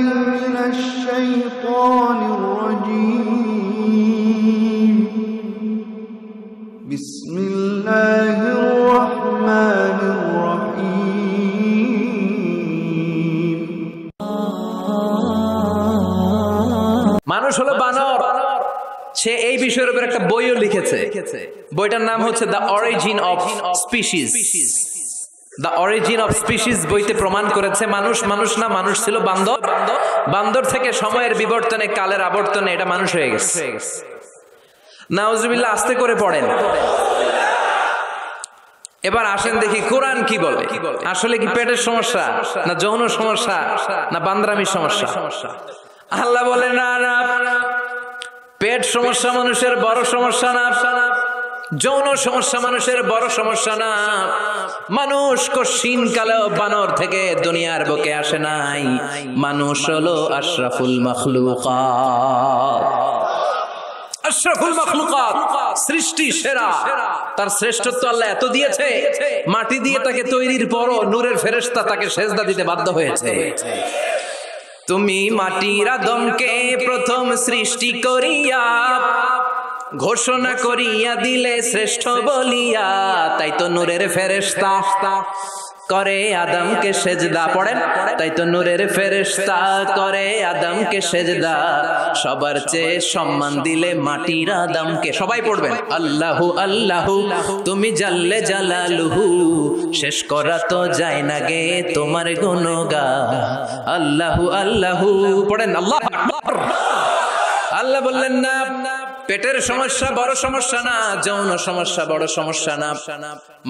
من الشيطان الرجيم بسم الله الرحمن الرحيم মানুষ হলো বানর। সে এই বিষয়ের উপর একটা বইও লিখেছে। বইটার নাম হচ্ছে the origin of species. The origin of species বইতে প্রমাণ করেছে মানুষ না, মানুষ ছিল বান্দর। বান্দর থেকে সময়ের বিবর্তনে, কালের আবর্তনে এটা মানুষ হয়ে গেছে। নাউজুবিল্লাহ। আস্তে করে পড়েন। এবার আসেন দেখি কোরআন কি বলে। আসলে কি পেটের সমস্যা, না যৌন সমস্যা, না বান্দরামির সমস্যা? আল্লাহ বলে না, পেট সমস্যা মানুষের বড় সমস্যা না, যৌন সমস্যা মানুষের বড় সমস্যা না। মানুষ কশিন কালেও বানর থেকে দুনিয়ার বুকে আসে নাই। মানুষ হলো আশরাফুল মাখলুকাত। আশরাফুল মাখলুকাত, সৃষ্টি সেরা। তার শ্রেষ্ঠত্ব আল্লাহ এত দিয়েছে, মাটি দিয়ে তাকে তৈরির পরও নূরের ফেরেশতা তাকে সেজদা দিতে বাধ্য হয়েছে। তুমি মাটির আদমকে প্রথম সৃষ্টি করিয়া ঘোষণা করিয়া দিলে শ্রেষ্ঠ বলিয়া, তাই তো নূরের ফেরেশতা করে আদমকে সেজদা। পড়েন, তাই তো নূরের ফেরেশতা করে আদমকে সেজদা। সবার চেয়ে সম্মান দিলে মাটির আদমকে। সবাই পড়বেন, আল্লাহু আল্লাহু তুমি জাল্লে জালালুহু, শেষ করা তো যায় না গে তোমার গুণগান। আল্লাহু আল্লাহু পড়েন, আল্লাহু আকবার। আল্লাহ বললেন না, পেটের সমস্যা বড় সমস্যা না, যৌন সমস্যা বড় সমস্যা না।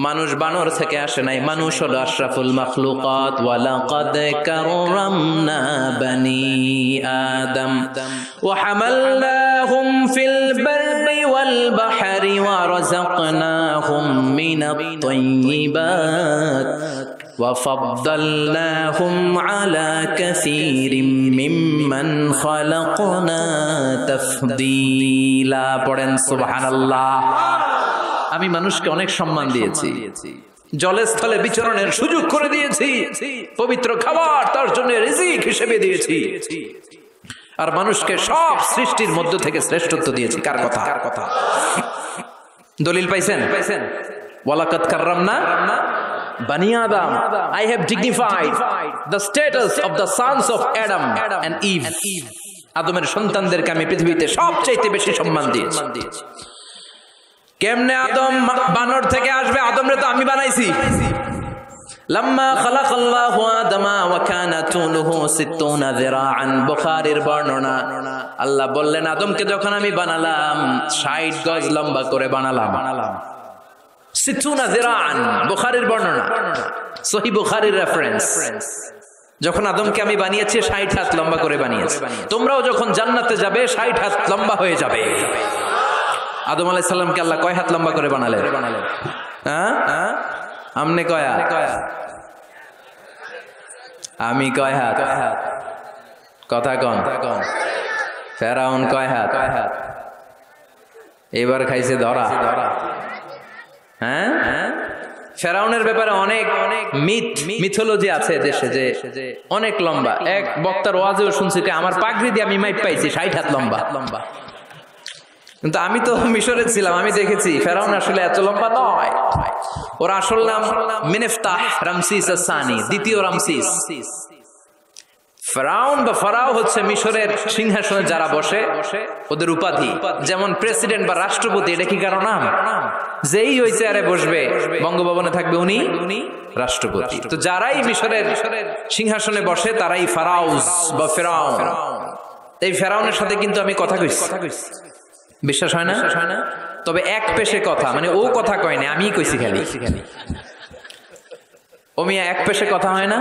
মানুষ বানর থেকে আসে নাই, মানুষ হলো আশরাফুল মাখলুকাত। ওয়ালাকাদ কাররামনা বানি আদম ওয়া হামালনাহুম ফিল বাররি ওয়াল বাহরি ওয়া রাযাকনাহুম মিনাত তাইয়্যিবাত وَفَضَّلْنَاهُمْ عَلَى كَثِيرٍ مِّمَّنْ خَلَقْنَا تَفْضِيلًا পড়েন সুবহানাল্লাহ। আমি মানুষকে অনেক সম্মান দিয়েছি, জলে স্থলে বিচরণের সুযোগ করে দিয়েছি, পবিত্র খাবার তার জন্য রিজিক হিসেবে দিয়েছি, আর মানুষকে সব সৃষ্টির মধ্য থেকে শ্রেষ্ঠত্ব দিয়েছি। কার কথা? দলিল পাইছেন? ওয়ালাকাদ কাররামনা Bani Adam, I have dignified the status of the sons of Adam and Eve. আদমের সন্তানদেরকে আমি পৃথিবীতে সবচেয়ে বেশি সম্মান দিয়েছি। কেমনে আদম বানর থেকে আসবে? আদমরে তো আমি বানাইছি। লাম্মা খালাকাল্লাহু আদামা ওয়া কানা তুলুহু 60 যিরাআন, বুখারীর বর্ণনা। আল্লাহ বললেন আদমকে যখন আমি বানালাম 60 গজ লম্বা করে বানালাম। 60 যিরাআন, বুখারীর বর্ণনা, সহিহ বুখারীর রেফারেন্স। যখন আদমকে আমি বানিয়েছি 60 হাত লম্বা করে বানিয়েছি। তোমরাও যখন জান্নাতে যাবে 60 হাত লম্বা হয়ে যাবে। আদম আলাইহিস সালামকে আল্লাহ কয় হাত লম্বা করে বানালেন? হ্যাঁ, আমনে কয় হাত? আমি কয় হাত? কথা কন। ফেরাউন কয় হাত? এবার খাইছে ধরা। হ্যাঁ, ফেরাউনের ব্যাপারে অনেক মিথোলজি আছে দেশে, যে অনেক লম্বা। এক বক্তার ওয়াজেও শুনছি আমার পাগড়ি দিয়ে আমি মাইট পাইছি 60 হাত লম্বা। কিন্তু আমি তো মিশরে ছিলাম, আমি দেখেছি ফেরাউন আসলে এত লম্বা নয়। ওর আসল নাম মিনেফতাহ রামসিস আস-সানি, দ্বিতীয় রামসিস। ফেরাউন বা ফারাও হচ্ছে মিশরের সিংহাসনে যারা বসে ওদের উপাধি। যেমন প্রেসিডেন্ট বা রাষ্ট্রপতি, এটা কি কারো নাম? যেই ওই চেয়ারে বসবে, বঙ্গভবনে থাকবে উনি রাষ্ট্রপতি। তো যারাই মিশরের সিংহাসনে বসে তারাই ফারাউস বা ফেরাউন। এই ফেরাউনের সাথে কিন্তু আমি কথা কইছি, বিশ্বাস হয় না? তবে এক পেশে কথা, মানে ও কথা কয় না, আমি কইছি খালি। ও মিয়া এক পেশে কথা হয় না?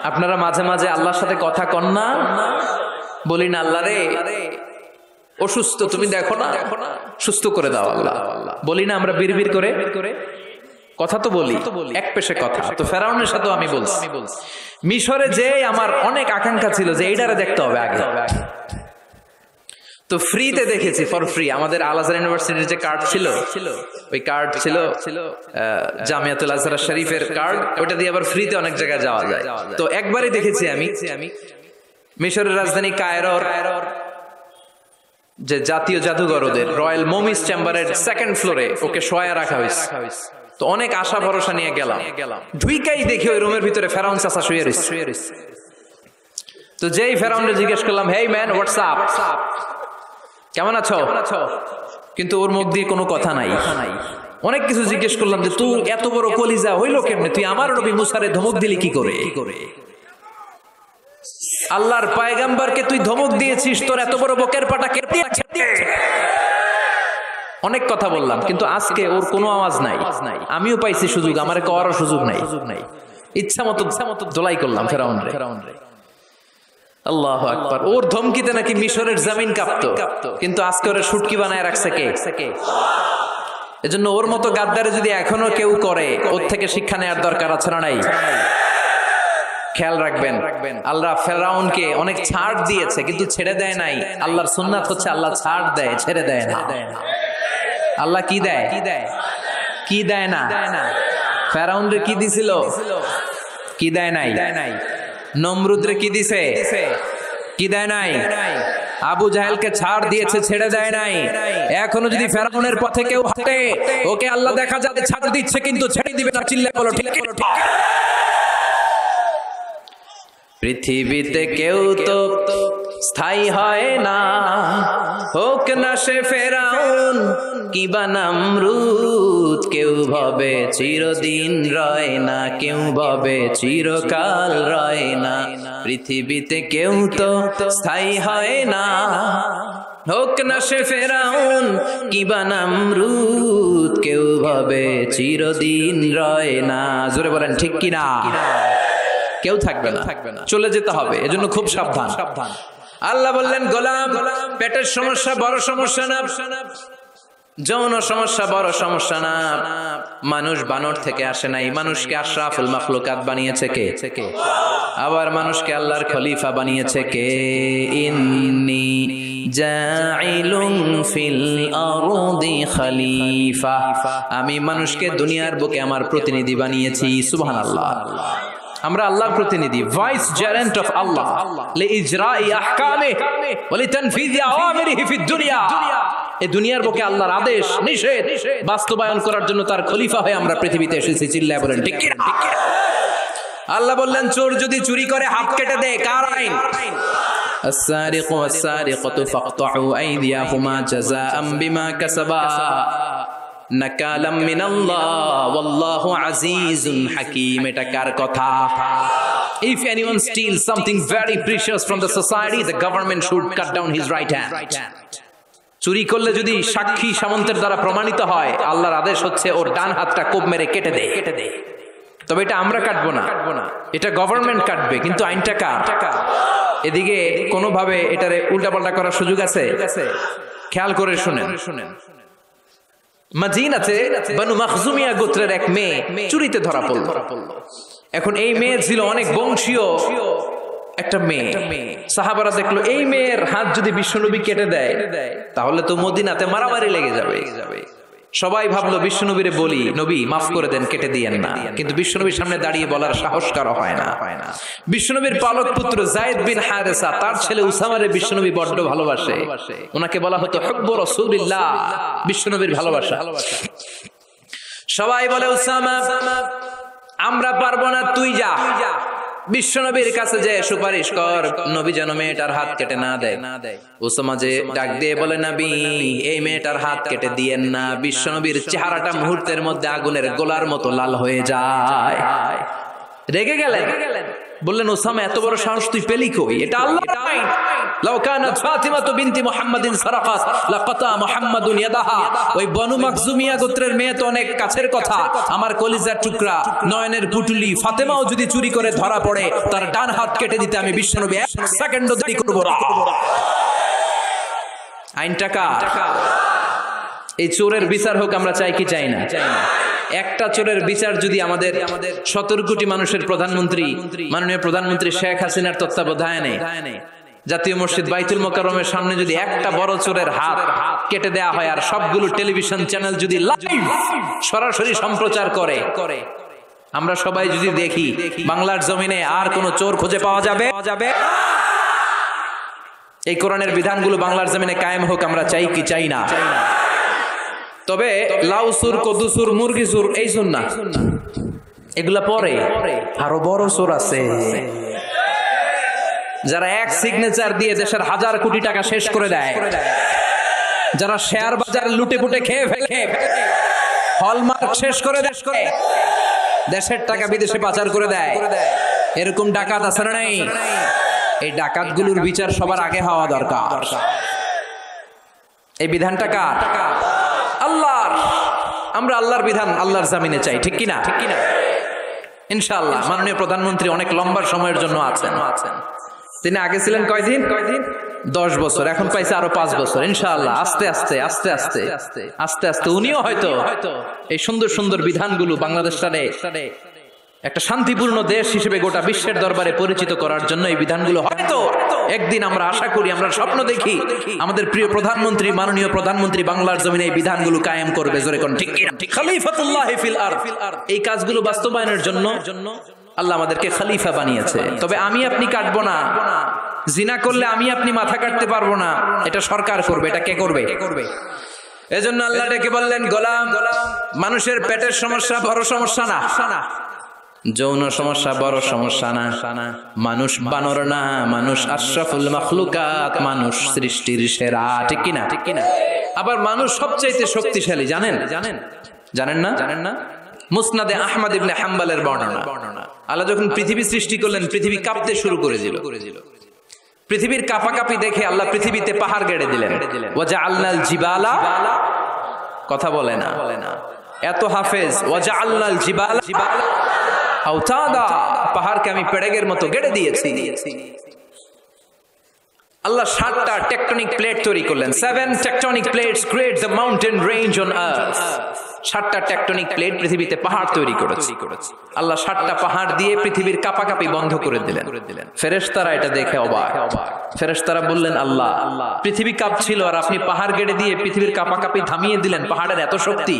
আপনারা মাঝে মাঝে আল্লাহর সাথে কথা কন না? বলি না আল্লাহ রে অসুস্থ, তুমি দেখো না, সুস্থ করে দাও আল্লাহ। বলি না আমরা বিড়বিড় করে? কথা তো বলি, এক পেশে কথা। তো ফেরাউনের সাথেও আমি বলছি। মিশরে যে আমার অনেক আকাঙ্ক্ষা ছিল যে এইটারে দেখতে হবে আগে। তো ফ্রিতে দেখেছি, ফর ফ্রি। আমাদের আল আজহার ইউনিভার্সিটির যে কার্ড ছিল, ওই কার্ড ছিল জামিয়াতুল আজহার শরীফের কার্ড, ওটা দিয়ে আবার ফ্রিতে অনেক জায়গায় যাওয়া যায়। তো একবারই দেখেছি আমি মিশরের রাজধানী কায়রোর যে জাতীয় জাদুঘর ওদের রয়্যাল মোমিস চেম্বারের সেকেন্ড ফ্লোরে ওকে শোয়া রাখা হয়েছে। তো অনেক আশা ভরসা নিয়ে গেলাম, ঢুইকাই দেখি ওই রুমের ভিতরে ফেরাউন চাচা শুয়ে রয়েছে। তো যেই ফেরাউনকে জিজ্ঞেস করলাম, হেই ম্যান, হোয়াটস আপ, কেমন আছো? কিন্তু ওর মুখ দিয়ে কোনো কথা নাই। অনেক কিছু জিজ্ঞেস করলাম যে তুই এত বড় কলিজা হইলো কেমনে, তুই আমার নবী মুসারে ধমক দিলি কি করে? আল্লাহর পয়গম্বরকে তুই ধমক দিয়েছিস, তোর এত বড় বকের পাটা কেটে। অনেক কথা বললাম, কিন্তু আজকে ওর কোনো আওয়াজ নাই। আমিও পাইছি সুযোগ, আমার করার সুযোগ নাই। ইচ্ছা মতো দোলাই করলাম ফেরাউন রে। আল্লাহু আকবার। ওর ধমকিতে নাকি মিশরের জমিন কাঁপতো, কিন্তু আজকে ওরা শুটকি বানায় রাখছে কে? এজন্য ওর মতো গাদ্দারে যদি এখনো কেউ করে, ওর থেকে শিক্ষা নেওয়ার দরকার আছে না নাই? খেয়াল রাখবেন, আল্লাহ ফেরাউনকে অনেক ছাড় দিয়েছে কিন্তু ছেড়ে দেয় নাই। আল্লাহর সুন্নাত হচ্ছে আল্লাহ ছাড় দেয়, ছেড়ে দেয় না। আল্লাহ কি দেয়? কি দেয় না? ফেরাউন রে কি দিছিল? কি দেয় নাই? নমরুদ রে কি দিছে? কি দেয় নাই? আবু জাহেলকে ছাড় দিয়েছে, ছেড়ে দেয় নাই। এখনো যদি ফেরাউনের পথে কেউ হাঁটে, ওকে আল্লাহ দেখা যাবে ছাড় দিচ্ছে কিন্তু ছেড়ে দিবে না। চিল্লায় বলো ঠিক ঠিক। পৃথিবীতে কেউ তো স্থায়ী হয় না, হোক না সে ফেরাউন কিবা নমরুদ। কেউ ভাবে চিরদিন রয় না, কেউ ভাবে চিরকাল রয় না। পৃথিবীতে কেউ তো স্থায়ী হয় না, হোক না সে ফেরাউন কিবা নমরুদ। কেউ ভাবে চিরদিন রয় না। জোরে বলেন ঠিক কিনা? কেউ থাকবে না, চলে যেতে হবে। এজন্য খুব সাবধান। আল্লাহ বললেন, গোলাম, পেটের সমস্যা বড় সমস্যা না, যৌন সমস্যা বড় সমস্যা না। মানুষ বানর থেকে আসে নাই, মানুষকে আশরাফুল মাখলুকাত বানিয়েছে কে? আবার মানুষকে আল্লাহর খলিফা বানিয়েছে কে? ইন্নী জাইলুন ফিল আরদি খলিফা। আমি মানুষকে দুনিয়ার বুকে আমার প্রতিনিধি বানিয়েছি। সুবহানাল্লাহ। আমরা আল্লাহর প্রতিনিধি, ভাইস জেরেন্ট অফ আল্লাহ, লিইজরাই আহকামিহি ওয়া লিতানফিজি আওয়ামিরিহি ফিদ দুনিয়া। এই দুনিয়ার বুকে আল্লাহর আদেশ নিষেধ বাস্তবায়ন করার জন্য তার খলিফা হয়ে আমরা পৃথিবীতে এসেছি। চিল্লায় বলেন ঠিক কি না? আল্লাহ বললেন, চোর যদি চুরি করে হাত কেটে দেয়, কার আইন? السارق والسارقة فاقطعوا أيديهما جزاء بما كسبا নাকালাম মিনাল্লাহ ওয়াল্লাহু আজিজুন হাকীম। এটা কার কথা? If anyone steals something very precious from the society, the government should cut down his right hand. চুরি করলে যদি সাক্ষী সামন্তের দ্বারা প্রমাণিত হয়, আল্লাহর আদেশ হচ্ছে ওর ডান হাতটা কোপ মেরে কেটে দে। তবে এটা আমরা কাটবো না, এটা গভর্নমেন্ট কাটবে। কিন্তু আইনটা কার? এদিকে কোনোভাবে এটারে উল্টাপাল্টা করার সুযোগ আছে? খেয়াল করে শুনেন। মদিনাতে বনু মখজুমিয়া গোত্রের এক মেয়ে চুরিতে ধরা পড়ল। এখন এই মেয়ে ছিল অনেক বংশীয় একটা মেয়ে। সাহাবারা দেখলো এই মেয়ের হাত যদি বিশ্বনবী কেটে দেয়, তাহলে তো মদিনাতে মারামারি লেগে যাবে। সবাই ভাবলো বিশ্বনবীরে বলি, নবী মাফ করে দেন, কেটে দিয়েন না। কিন্তু বিশ্বনবীর সামনে দাঁড়িয়ে বলার সাহস কারো হয় না। বিশ্বনবীর পালক পুত্র যায়েদ বিন হারেসা, তার ছেলে উসামারে বিশ্বনবী বড্ড ভালোবাসে। ওনাকে বলা হতো হুব্বু রাসূলিল্লাহ, বিশ্বনবীর ভালোবাসা। সবাই বলে, উসামা আমরা পারবো না, তুই যা বিশ্বনবীর কাছে যে সুপারিশ কর, নবী যেন মেয়েটার হাত কেটে না দেয়। উসামা যে ডাক দিয়ে বলে, নবী এই মেয়েটার হাত কেটে দিয়েন না। বিশ্বনবীর চেহারাটা মুহূর্তের মধ্যে আগুনের গোলার মতো লাল হয়ে যায়। রেগে গেলেন, বললেন, উসামা এত বড় সাহস তুই পেলি কই? এটা আল্লাহর আইন। লাউ কানাত ফাতিমাতু বিনতি মুহাম্মাদিন সারাকাত লাকাতা মুহাম্মাদুন ইয়াদাহা। ওই বনু মাখজুমিয়া গোত্রের মেয়ে তো অনেক কাছের কথা, আমার কলিজার টুকরা, নয়নের পুটুলি ফাতেমাও যদি চুরি করে ধরা পড়ে, তার ডান হাত কেটে দিতে আমি বিশ্বনবী এক সেকেন্ডও দেরি করব না। আইনটা কার? এই চোরের বিচার হোক আমরা চাই কি চাই না? একটা চোরের বিচার যদি আমাদের 17 কোটি মানুষের প্রধানমন্ত্রী, মাননীয় প্রধানমন্ত্রী শেখ হাসিনার তত্ত্বাবধানে জাতীয় মসজিদ বাইতুল মোকাররমের সামনে যদি একটা বড় চোরের হাত কেটে দেয়া হয়, আর সবগুলো টেলিভিশন চ্যানেল যদি লাইভ সরাসরি সম্প্রচার করে, আমরা সবাই যদি দেখি, বাংলার জমিনে আর কোন চোর খুঁজে পাওয়া যাবে? এই কোরআনের বিধানগুলো বাংলার জমিনে কায়েম হোক আমরা চাই কি চাই না? তবে লাউ সুর, কদু সুর, মুরগি সুর এই সুর না, এগুলা পরে আরো বড় সুর আছে, যারা এক সিগনেচার দিয়ে দেশের হাজার কোটি টাকা শেষ করে দেয়, যারা শেয়ার বাজার লুটে পুটে খেয়ে ফেলে, হলমার্ক শেষ করে দেশের টাকা বিদেশে পাচার করে দেয়, এরকম ডাকাত আছে না নাই? এই ডাকাতগুলোর বিচার সবার আগে হওয়া দরকার। এই বিধানটা কার? আল্লাহর। আমরা আল্লাহর বিধান আল্লাহর জামিনে চাই, ঠিক কিনা? ঠিক কিনা? ইনশাআল্লাহ মাননীয় প্রধানমন্ত্রী অনেক লম্বা সময়ের জন্য আছেন। তিনি আগে ছিলেন কয়দিন? 10 বছর, এখন পাইছে আরো 5 বছর। ইনশাআল্লাহ আস্তে আস্তে আস্তে আস্তে আস্তে আস্তে উনিও হয়তো এই সুন্দর সুন্দর বিধানগুলো বাংলাদেশটারে একটা শান্তিপূর্ণ দেশ হিসেবে গোটা বিশ্বের দরবারে পরিচিত করার জন্য এই বিধানগুলো হয়তো একদিন আমরা আশা করি, আমরা স্বপ্ন দেখি আমাদের প্রিয় প্রধানমন্ত্রী, মাননীয় প্রধানমন্ত্রী বাংলার জমিনে এই বিধানগুলো কায়েম করবে। জোরে কোন ঠিক কিনা? খলিফাতুল্লাহ ফিল আরদ। এই কাজগুলো বাস্তবায়নের জন্য আল্লাহ আমাদেরকে খলিফা বানিয়েছে। তবে আমি আপনি কাটবো না, জিনা করলে আমি আপনি মাথা কাটতে পারবো না, এটা সরকার করবে। এটা কে করবে? এজন্য আল্লাহ ডেকে বললেন, গোলাম, মানুষের পেটের সমস্যা বড় সমস্যা না, যৌন সমস্যা বড় সমস্যা না, মানুষ বানর না, মানুষ আশরাফুল মাখলুকাত, মানুষ সৃষ্টির সেরা, ঠিক কিনা? ঠিক কিনা? আবার মানুষ সবচাইতে শক্তিশালী, জানেন? জানেন না? মুসনাদে আহমদ ইবনে হাম্বলের বর্ণনা, আল্লাহ যখন পৃথিবী সৃষ্টি করলেন, পৃথিবী কাঁপতে শুরু করেছিল। পৃথিবীর কাঁপাকাঁপি দেখে আল্লাহ পৃথিবীতে পাহাড় গেড়ে দিলেন। ওয়াজআলনাল জিবালা, কথা বলে না, এত হাফেজ। ওয়াজআলনাল জিবালা আওতাদা, পাহাড়কে আমি পেড়েগের মতো গেড়ে দিয়েছি। আল্লাহ 7টা টেকটনিক প্লেট তৈরি করলেন। 7 tectonic plates create the mountain range on earth. 7টা টেকটনিক প্লেট পৃথিবীতে পাহাড় তৈরি করেছে। আল্লাহ 7টা পাহাড় দিয়ে পৃথিবীর কাঁপাকাঁপি বন্ধ করে দিলেন। ফেরেশতারা এটা দেখে অবাক। ফেরেশতারা বললেন, আল্লাহ, পৃথিবী কাঁপছিল আর আপনি পাহাড় গেড়ে দিয়ে পৃথিবীর কাঁপাকাঁপি থামিয়ে দিলেন। পাহাড়ের এত শক্তি।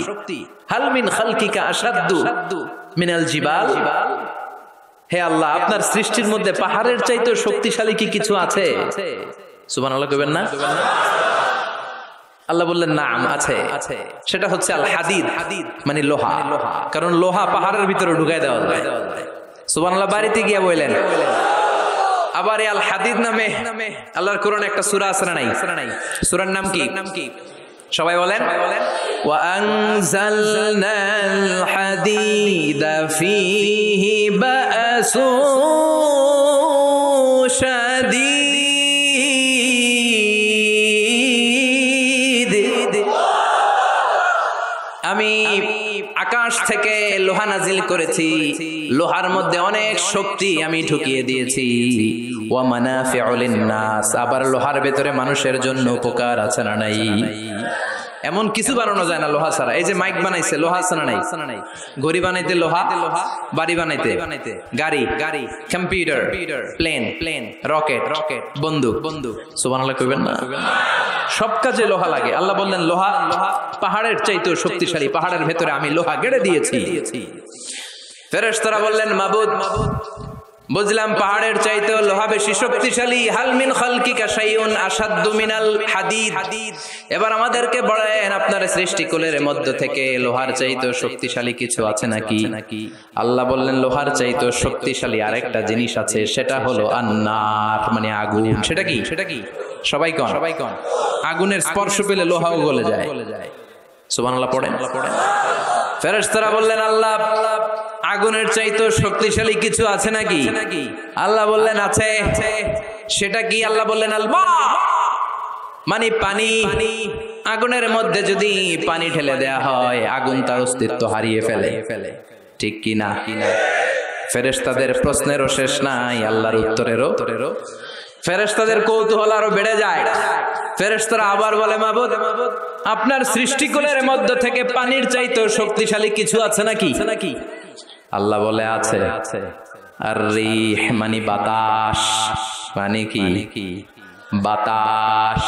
হাল মিন খালকিকা আশাদ্দু মিনাল জিবাল। হে আল্লাহ, আপনার সৃষ্টির মধ্যে পাহাড়ের চাইতে শক্তিশালী কি কিছু আছে? সুবহানাল্লাহ কইবেন না? আল্লাহ বললেন, নাম আছে। সেটা হচ্ছে আল হাদিদ, মানে লোহা। কারণ লোহা পাহাড়ের ভিতরে ঢুকাই দেওয়া যায়। সুবহানাল্লাহ বাড়িতে গিয়ে বললেন। আবার এই আল হাদিদ নামে আল্লাহর কোরআনে একটা সূরা আছে না নাই? সূরার নাম কি? সবাই বলেন, ওয়া আনজালনাল হাদিদা ফীহি বাসু শাদীদ। আমি আকাশ থেকে লোহা নাজিল করেছি, লোহার মধ্যে অনেক শক্তি আমি ঢুকিয়ে দিয়েছি। ওয়া মানাফিউ লিন-নাস, আবার লোহার ভেতরে মানুষের জন্য উপকার আছে না নাই? এমন কিছু বানানো যায় না লোহা ছাড়া। এই যে মাইক বানাইছে লোহা আছে না নাই? ঘড়ি বানাইতে লোহা, বাড়ি বানাইতে গাড়ি, কম্পিউটার, প্লেন, রকেট, বন্দুক। সুবহানাল্লাহ কইবেন না? সব কাজে লোহা লাগে। আল্লাহ বললেন, লোহা পাহাড়ের চাইতেও শক্তিশালী, পাহাড়ের ভেতরে আমি লোহা গেড়ে দিয়েছি। ফেরেশতারা বললেন, মাবুদ, বুঝলাম পাহাড়ের চাইতেও লোহা বেশি শক্তিশালী। হাল মিন খালকিকা শাইউন আশাদ্দু মিনাল হাদিদ। এবার আমাদেরকে বলেন, আপনার সৃষ্টিকুলের মধ্য থেকে লোহার চাইতেও শক্তিশালী কিছু আছে নাকি? আল্লাহ বললেন, লোহার চাইতেও শক্তিশালী আরেকটা জিনিস আছে, সেটা হলো আন্নার, মানে আগুন। সেটা কি? সবাই কোন? আগুনের স্পর্শ পেলে লোহাও গলে যায়। সুবহানাল্লাহ পড়েন। ফেরেশতারা বললেন, আল্লাহ, আগুনের চাইতেও শক্তিশালী কিছু আছে নাকি? আল্লাহ বললেন, আছে। সেটা কি? আল্লাহ বললেন, আল মা, মানে পানি। আগুনের মধ্যে যদি পানি ঢেলে দেয়া হয়, আগুন তার অস্তিত্ব হারিয়ে ফেলে, ঠিক কি না? ফেরেশতাদের প্রশ্নেরও শেষ নাই, আল্লাহর উত্তরেরও। ফেরেশতাদের কৌতূহল আরো বেড়ে যায়। ফেরেশতারা আবার বলে, মাবুদ, আপনার সৃষ্টিকুলের মধ্য থেকে পানির চাইতেও শক্তিশালী কিছু আছে নাকি? আল্লাহ বলে, আছে। আর রিহ, মানে বাতাস। মানে কি? বাতাস।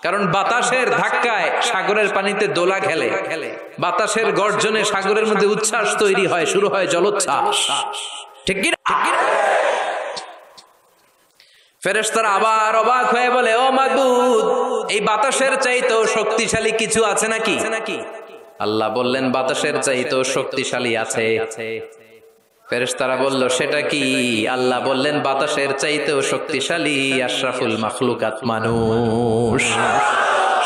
কারণ বাতাসের ধাক্কায় সাগরের পানিতে দোলা খেলে, বাতাসের গর্জনে সাগরের মধ্যে উচ্ছ্বাস তৈরি হয়, শুরু হয় জলোচ্ছ্বাস, ঠিক কি না? ফেরেশতারা আবার অবাক হয়ে বলে, ও মাবুদ, এই বাতাসের চাইতেও শক্তিশালী কিছু আছে নাকি? আল্লাহ বললেন, বাতাসের চাইতেও শক্তিশালী আছে। ফেরেশতারা বলল, সেটা কি? আল্লাহ বললেন, বাতাসের চাইতেও শক্তিশালী আশরাফুল মাখলুকাত মানুষ।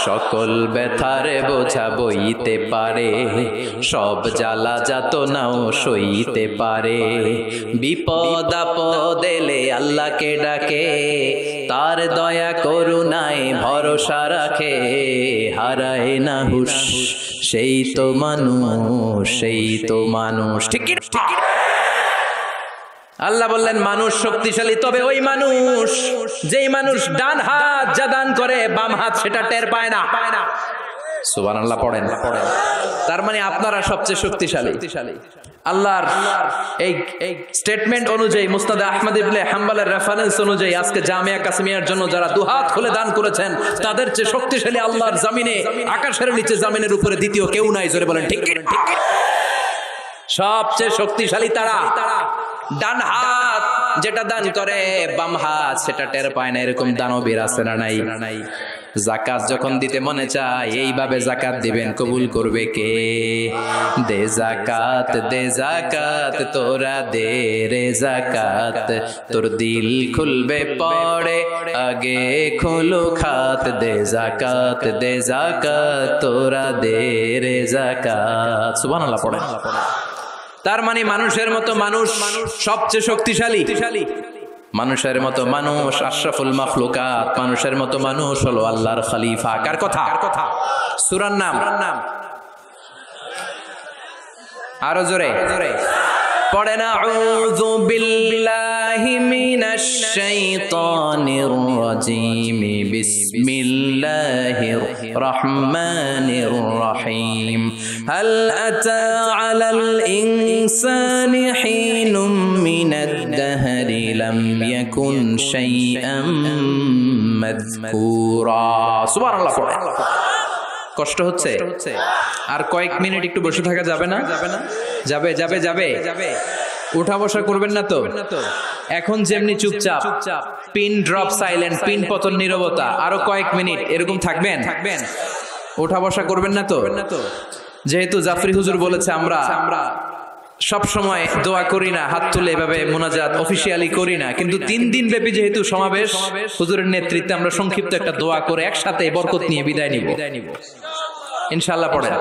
সকল ব্যথারে বোঝা বইতে পারে, সব জ্বালা যাতনাও সইতে পারে। বিপদ আপদ এলে আল্লাহকে ডাকে, তার দয়া করুণায় ভরসা রাখে। হারায় না হুশ, সেই তো মানুষ, সেই তো মানুষ। ঠিক কি? আল্লাহ বললেন, মানুষ শক্তিশালী, তবে ওই মানুষ, যেই মানুষ ডান হাত যা দান করে বাম হাত সেটা টের পায় না। সুবহানাল্লাহ পড়েন। তার মানে আপনারা সবচেয়ে শক্তিশালী। আল্লাহর এই স্টেটমেন্ট অনুযায়ী, মুসনাদ আহমদ ইবনে হাম্বলের রেফারেন্স অনুযায়ী, আজকে জামিয়া কাসিমিয়ার জন্য যারা দুহাত খুলে দান করেছেন, তাদের চেয়ে শক্তিশালী আল্লাহর জমিনে, আকাশের নিচে জমিনের উপরে দ্বিতীয় কেউ নাই। জোরে বলেন ঠিক কি? সবচেয়ে শক্তিশালী তারা। ডান হাত যেটা দান করে বাম হাত সেটা টের পায় না, এরকম দানবীর আছে না নাই? যাকাত যখন দিতে মনে চায়, এইভাবে যাকাত দিবেন, কবুল করবে কে? দে যাকাত, দে যাকাত, তোরা দে রে যাকাত, তোর দিল খুলবে পড়ে আগে খোলো খাত। দে যাকাত, দে যাকাত, তোরা দে রে যাকাত। সুবহানাল্লাহ পড়ে। তার মানে মানুষের মতো মানুষ সবচেয়ে শক্তিশালী। মানুষের মতো মানুষ আশরাফুল মাখলুকাত। মানুষের মতো মানুষ হলো আল্লাহর খলিফা। কার কথা? সূরার নাম আরো জোরে পড়েন। আউযু বিল্লাহি মিনাশ শাইতানির রাজীম। বিসমিল্লাহির রহমানির রহিম। হাল আতা আলাল ইনসানি হিনুম মিনাদ দাহরি লাম ইয়াকুন শাইআম মাযকুরা। সুবহানাল্লাহ। কষ্ট হচ্ছে? আর কয়েক মিনিট একটু বসে থাকা যাবে না? যাবে। উঠা বসা করবেন না তো? এখন যেমনি চুপচাপ, পিন ড্রপ সাইলেন্ট, পিন পতন নীরবতা, আরো কয়েক মিনিট এরকম থাকবেন। উঠা বসা করবেন না তো? যেহেতু জাফরি হুজুর বলেছে আমরা সব সময় দোয়া করি না, হাত তুলে এভাবে মুনাজাত অফিসিয়ালি করি না, কিন্তু 3 দিন ব্যাপী যেহেতু সমাবেশ, হুজুরের নেতৃত্বে আমরা সংক্ষিপ্ত একটা দোয়া করে একসাথে বরকত নিয়ে বিদায় নিব ইনশাআল্লাহ। পড়েন।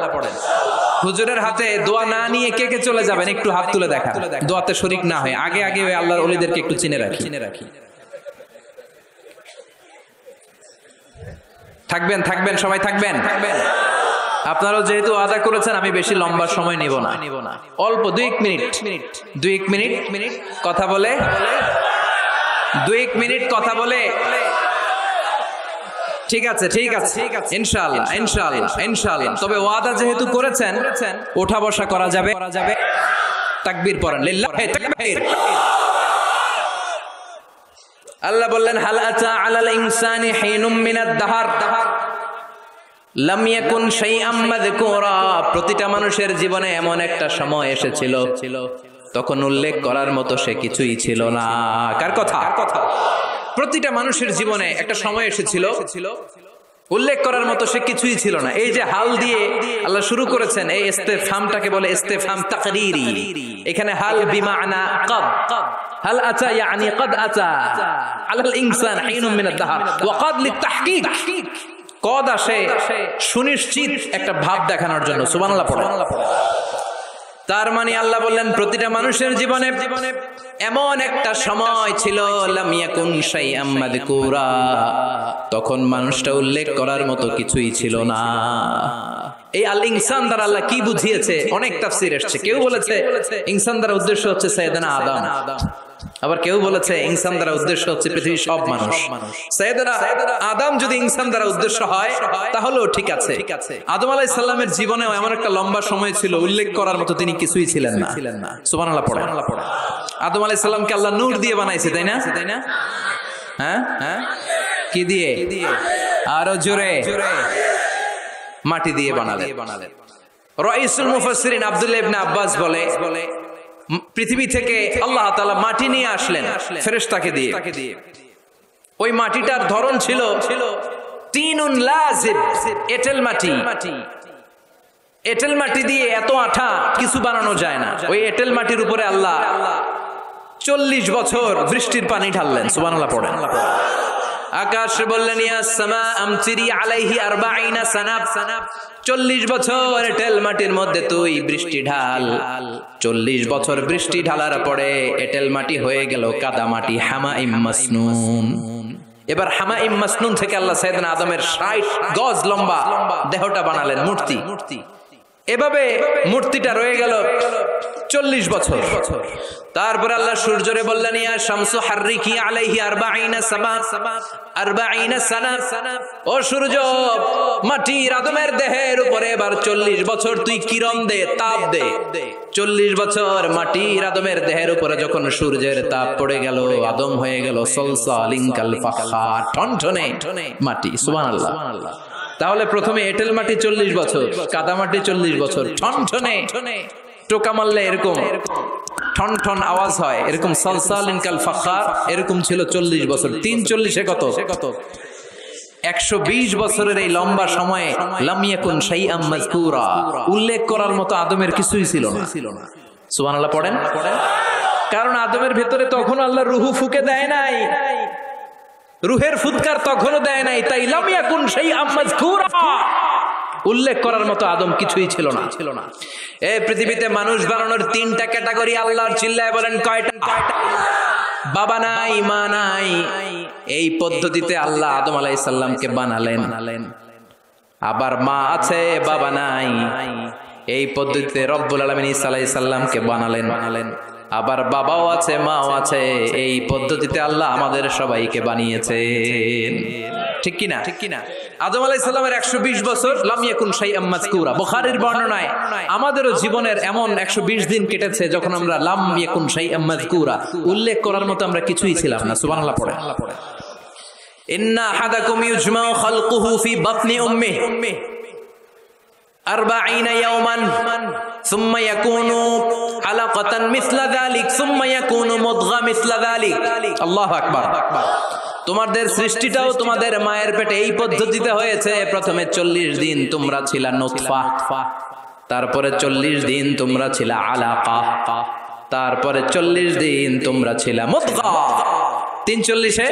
হুজুরের হাতে দোয়া না নিয়ে কে কে চলে যাবেন একটু হাত তুলে দেখা, দোয়াতে শরীক না হয়। আগে ওই আল্লাহর ওলিদেরকে একটু চিনে রাখি। থাকবেন সবাই থাকবেন। আপনারাও যেহেতু আদা করেছেন, আমি বেশি লম্বা সময় নিব না, অল্প 2 মিনিট কথা বলে 2 মিনিট কথা বলে। ঠিক আছে ইনশাআল্লাহ। তবে ওয়াদা যেহেতু করেছেন, ওঠা বসা করা যাবে। তাকবীর পড়েন, লিল্লাহি তাকবীর। আল্লাহ বললেন, হাল আতা আলাল ইনসানি হিনুম মিনাদ দাহর লাম ইয়াকুন শাইআম মাযকুরা। প্রতিটা মানুষের জীবনে এমন একটা সময় এসেছিল, তখন উল্লেখ করার মতো সে কিছুই ছিল না। কার কথা? প্রতিটা মানুষের জীবনে একটা সময় এসেছিল, উল্লেখ করার মতো সে কিছুই ছিল না। এই যে হাল দিয়ে আল্লাহ শুরু করেছেন, এই ইস্তেফহামটাকে বলে ইস্তেফহাম তাকরীরি। এখানে হাল বিমানা কদ, হাল আতা ইয়ানি কদ আতা আলাল ইনসান হিনুম মিনাদ দাহর, ওয়া কদ লিতাহকিক। কদ আসে সুনিশ্চিত একটা ভাব দেখানোর জন্য। সুবহানাল্লাহ পড়ে। তার মানে আল্লাহ বললেন, প্রতিটা মানুষের জীবনে এমন একটা সময় ছিল, লাম ইয়াকুন শাইআম মাযকুরা, তখন মানুষটা উল্লেখ করার মতো কিছুই ছিল না। এই আল ইনসান দ্বারা আল্লাহ কি বুঝিয়েছে? অনেক তাফসীর এসেছে। কেউ বলেছে ইনসান দ্বারা উদ্দেশ্য হচ্ছে সাইয়েদনা আদম, আবার কেউ বলেছে ইনসান দ্বারা উদ্দেশ্য হচ্ছে পৃথিবীর সব মানুষ। সাইয়েদনা আদম যদি ইনসান দ্বারা উদ্দেশ্য হয় তাহলেও ঠিক আছে। আদম আলাইহিস সালামের জীবনেও এমন একটা লম্বা সময় ছিল, উল্লেখ করার মতো তিনি কিছুই ছিলেন না। সুবহানাল্লাহ পড়ে। আদম আলাইহিস সালামকে আল্লাহ নূর দিয়ে বানাইছে, তাই না? হ্যাঁ, কি দিয়ে? আরো জোরে, মাটি দিয়ে বানালেন। রাইসুল মুফাসসিরিন আব্দুল্লাহ ইবনে আব্বাস বলে, পৃথিবী থেকে আল্লাহ তাআলা মাটি নিয়ে আসলেন ফেরেশতাকে দিয়ে। ওই মাটিটার ধরন ছিল তিনুন লাজিব, এঁটেল মাটি। এঁটেল মাটি দিয়ে এত আঠা কিছু বানানো যায় না। ওই এঁটেল মাটির উপরে আল্লাহ 40 বছর বৃষ্টির পানি ঢাললেন। সুবহানাল্লাহ পড়েন। আকাশ বললেন ইয়া সামা আমতিরি আলাইহি 40 সানা, 40 বছর এঁটেল মাটির মধ্যে তুই বৃষ্টি ঢাল। 40 বছর বৃষ্টি ঢালার পরে এঁটেল মাটি হয়ে গেল কাদা মাটি, হামাইম মাসনুন। এবার হামাইম মাসনুন থেকে আল্লাহ সাইয়েদনা আদমের 60 গজ লম্বা দেহটা বানালেন, মূর্তি। এভাবে মূর্তিটা রয়ে গেল 40 বছর। তারপর আল্লাহ সূর্যরে বললেন ইয়া শামসু হাররিকি আলাইহি 40 সানা, ও সূর্য মাটির আদমের দেহের উপরে এবার 40 বছর তুই কিরণ দে, তাপ দে। 40 বছর মাটির আদমের দেহের উপরে যখন সূর্যের তাপ পড়ে গেল, আদম হয়ে গেল সলসালিন কাল ফাখার, টনটনে মাটি। সুবহানাল্লাহ। তাহলে প্রথমে এঁটেল মাটি 40 বছর, কাদা মাটি 40 বছর, ঠনঠনে টোকা মারলে এরকম ঠন ঠন আওয়াজ হয়, এরকম সালসালিন কাল ফাখার, এরকম ছিল 40 বছর। 3 40 কত? 120 বছরের এই লম্বা সময়ে লাম ইয়াকুন শাইআম মাযকুরা, উল্লেখ করার মতো আদমের কিছুই ছিল না। সুবহানাল্লাহ পড়েন। কারণ আদমের ভেতরে তখন আল্লাহ রুহু ফুকে দেয় নাই, রুহের ফুৎকার তখনও দেয় নাই, তাই লাম ইয়াকুন শাইআম মাযকুরা, উল্লেখ করার মতো আদম কিছুই ছিল না। এই পৃথিবীতে মানুষ বানানোর 3টা ক্যাটাগরি আল্লাহর, চিল্লায় বলেন কয়টা? বাবা নাই, মা নাই। এই পদ্ধতিতে আল্লাহ আদম আলাইহিস সালামকে বানালেন। আবার মা আছে, বাবা নাই। এই পদ্ধতিতে রব্বুল আলামিন ঈসা আলাইহিস সালামকে বানালেন। আবার বাবাও আছে, মাও আছে। এই পদ্ধতিতে আল্লাহ আমাদের সবাইকে বানিয়েছেন। ঠিক কিনা? আদম আলাইহিস সালামের 120 বছর লাম ইয়াকুন শাইআম মাযকুরা। বুখারীর বর্ণনায় আমাদেরও জীবনের এমন 120 দিন কেটেছে যখন আমরা লাম ইয়াকুন শাইআম মাযকুরা, উল্লেখ করার মতো আমরা কিছুই ছিলাম না। সুবহানাল্লাহ পড়ে। ইন্না আহাদাকুম ইউজমাউ খালকুহু ফি বাতনি উম্মিহি 40 ইয়াওমান সুম্মা ইয়াকুনু আলাকাতান মিসলা যালিক সুম্মা ইয়াকুনু মুদগা মিসলা যালিক। আল্লাহু আকবার। তোমাদের সৃষ্টিটাও তোমাদের মায়ের পেটে এই পদ্ধতিতে হয়েছে। প্রথমে 40 দিন তোমরা ছিলা নুতফা, তারপরে 40 দিন তোমরা ছিলা আলাকা, তারপরে 40 দিন তোমরা ছিলা মুদগা। 340-এ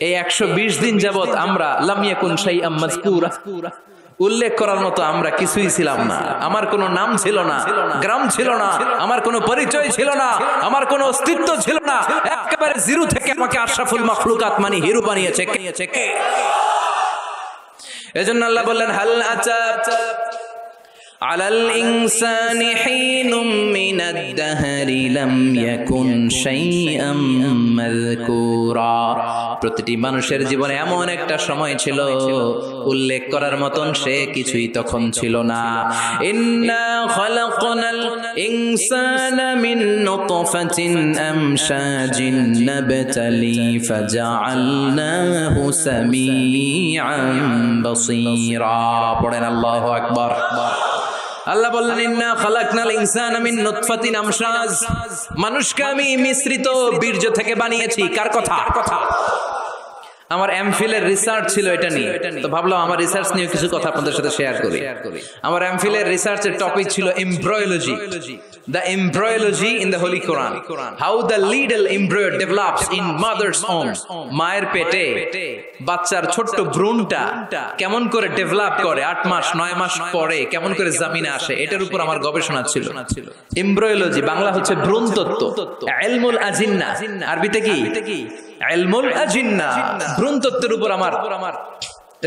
এই 120 দিন যাবত আমরা লাম ইয়াকুন শাইআম মাযকুরা, উল্লেখ করার মতো আমরা কিছুই ছিলাম না। আমার কোনো নাম ছিল না, গ্রাম ছিল না, আমার কোনো পরিচয় ছিল না, আমার কোনো অস্তিত্ব ছিল না। একেবারে জিরো থেকে আমাকে আশরাফুল মাখলুকাত মানে হিরো বানিয়েছে কে? এজন্য আল্লাহ বললেন হাল আতা আলাল ইনসানি হিনুম মিনাদ দাহরি লাম ইয়াকুন শাইআম মাযকুরা। প্রতিটি মানুষের জীবনে এমন একটা সময় ছিল উল্লেখ করার মতন সে কিছুই তখন ছিল না। ইন্না খালাকনাল ইনসানা মিন নুতফাতিন আমশাজিন নাবতালি ফাজআলনাহু সামিআন বাসীরা। পড়েন আল্লাহু আকবার। আল্লাহ বললেন ইন্না খালাকনাল ইনসানা মিন নুতফাতিন আমশাজ, মানুষকে আমি মিশ্রিত বীর্য থেকে বানিয়েছি। কার কথা? আমার এমফিলের রিসার্চ ছিল এটা নিয়ে, তো ভাবলাম আমার রিসার্চ নিয়ে কিছু কথা আপনাদের সাথে শেয়ার করি। আমার এমফিলের রিসার্চের টপিক ছিল embryology, the embryology in the Holy Quran, how the little embryo develops in mother's womb, মায়ের পেটে বাচ্চার ছোট্ট ভ্রূণটা কেমন করে ডেভেলপ করে, 8 মাস 9 মাস পরে কেমন করে জমিনে আসে, এটার উপর আমার গবেষণা ছিল। এমব্রয়োলজি বাংলা হচ্ছে ভ্রূণতত্ত্ব, ইলমুল আজিন্না আরবিতে কি? ইলমুল আজিন্না, ভ্রূণতত্ত্বের উপর আমার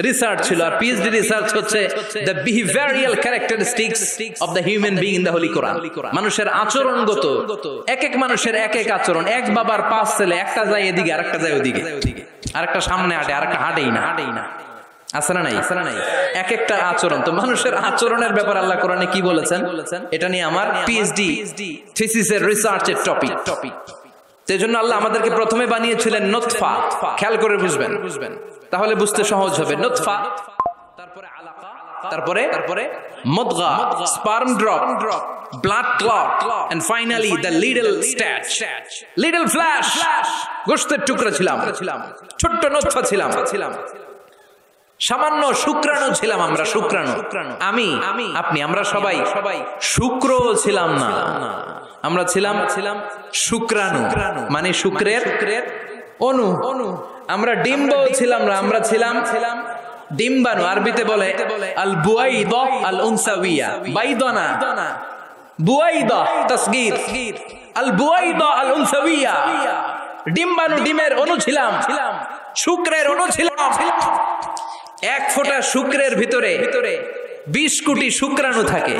রিসার্চ ছিল। আর পিএইচডি রিসার্চ হচ্ছে the behavioural characteristics of the human being in the Holy Quran. মানুষের আচরণগত, এক এক মানুষের এক এক আচরণ। এক বাবার 5 ছেলে, একটা যায় এদিকে আরেকটা যায় ওদিকে, আরেকটা সামনে হাঁটে আরেকটা হাঁটেই না। আছে না নাই? এক একটা আচরণ। তো মানুষের আচরণের ব্যাপার আল্লাহ কোরআনে কি বলেছেন, এটা নিয়ে আমার পিএইচডি থিসিসের রিসার্চের টপিক। সেজন্য আল্লাহ আমাদেরকে প্রথমে বানিয়েছিলেন নুতফা। খেয়াল করে বুঝবেন, তাহলে বুঝতে সহজ হবে। নুতফা, তারপরে আলাকা, তারপরে মুদগা, sperm drop, blood clot, and finally the little stitch, little flesh. গোশতের টুকরা ছিলাম, ছোট্ট নতফা ছিলাম, সামান্য শুক্রাণু ছিলাম আমরা, শুক্রাণু। আমি, আপনি, আমরা সবাই শুক্র ছিলাম না, আমরা ছিলাম শুক্রাণু, মানে শুক্রের অণু। আমরা ডিম্ব ছিলাম না, আমরা ছিলাম ডিম্বাণু। আরবিতে বলে আল বুয়াইদা আল উনসাউইয়া, বাইদানা বুয়াইদা তাসগীর, আল বুয়াইদা আল উনসাউইয়া। ডিম্বাণু, ডিমের অণু ছিলাম, শুক্রের অণু ছিলাম। এক ফোঁটা শুক্রের ভিতরে 20 কোটি শুক্রাণু থাকে,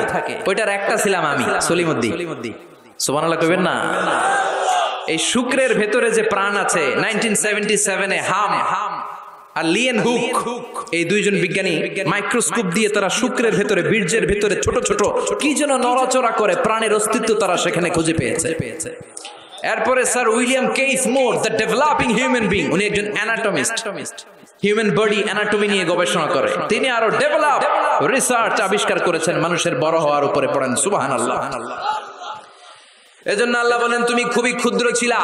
ওইটার একটা ছিলাম আমি, সলিমুদ্দিন। সুবহানাল্লাহ কইবেন না? এই শুক্রের ভেতরে যে প্রাণ আছে, 1977 এ হাম আর লিয়েন হুক, এই দুইজন বিজ্ঞানী মাইক্রোস্কোপ দিয়ে তারা শুক্রের ভেতরে, বীর্যের ভেতরে ছোট ছোট কি যেন নড়াচড়া করে, প্রাণের অস্তিত্ব তারা সেখানে খুঁজে পেয়েছে। এরপরে sir William case more, the developing human being, উনি একজন অ্যানাটমিস্ট, হিউম্যান বডি অ্যানাটমি নিয়ে গবেষণা করে। তিনি আরো ডেভেলপ রিসার্চ আবিষ্কার করেছেন মানুষের বড় হওয়ার উপরে। পড়েন সুবহানাল্লাহ। এজন্য আল্লাহ বলেন তুমি খুবই ক্ষুদ্র ছিলা,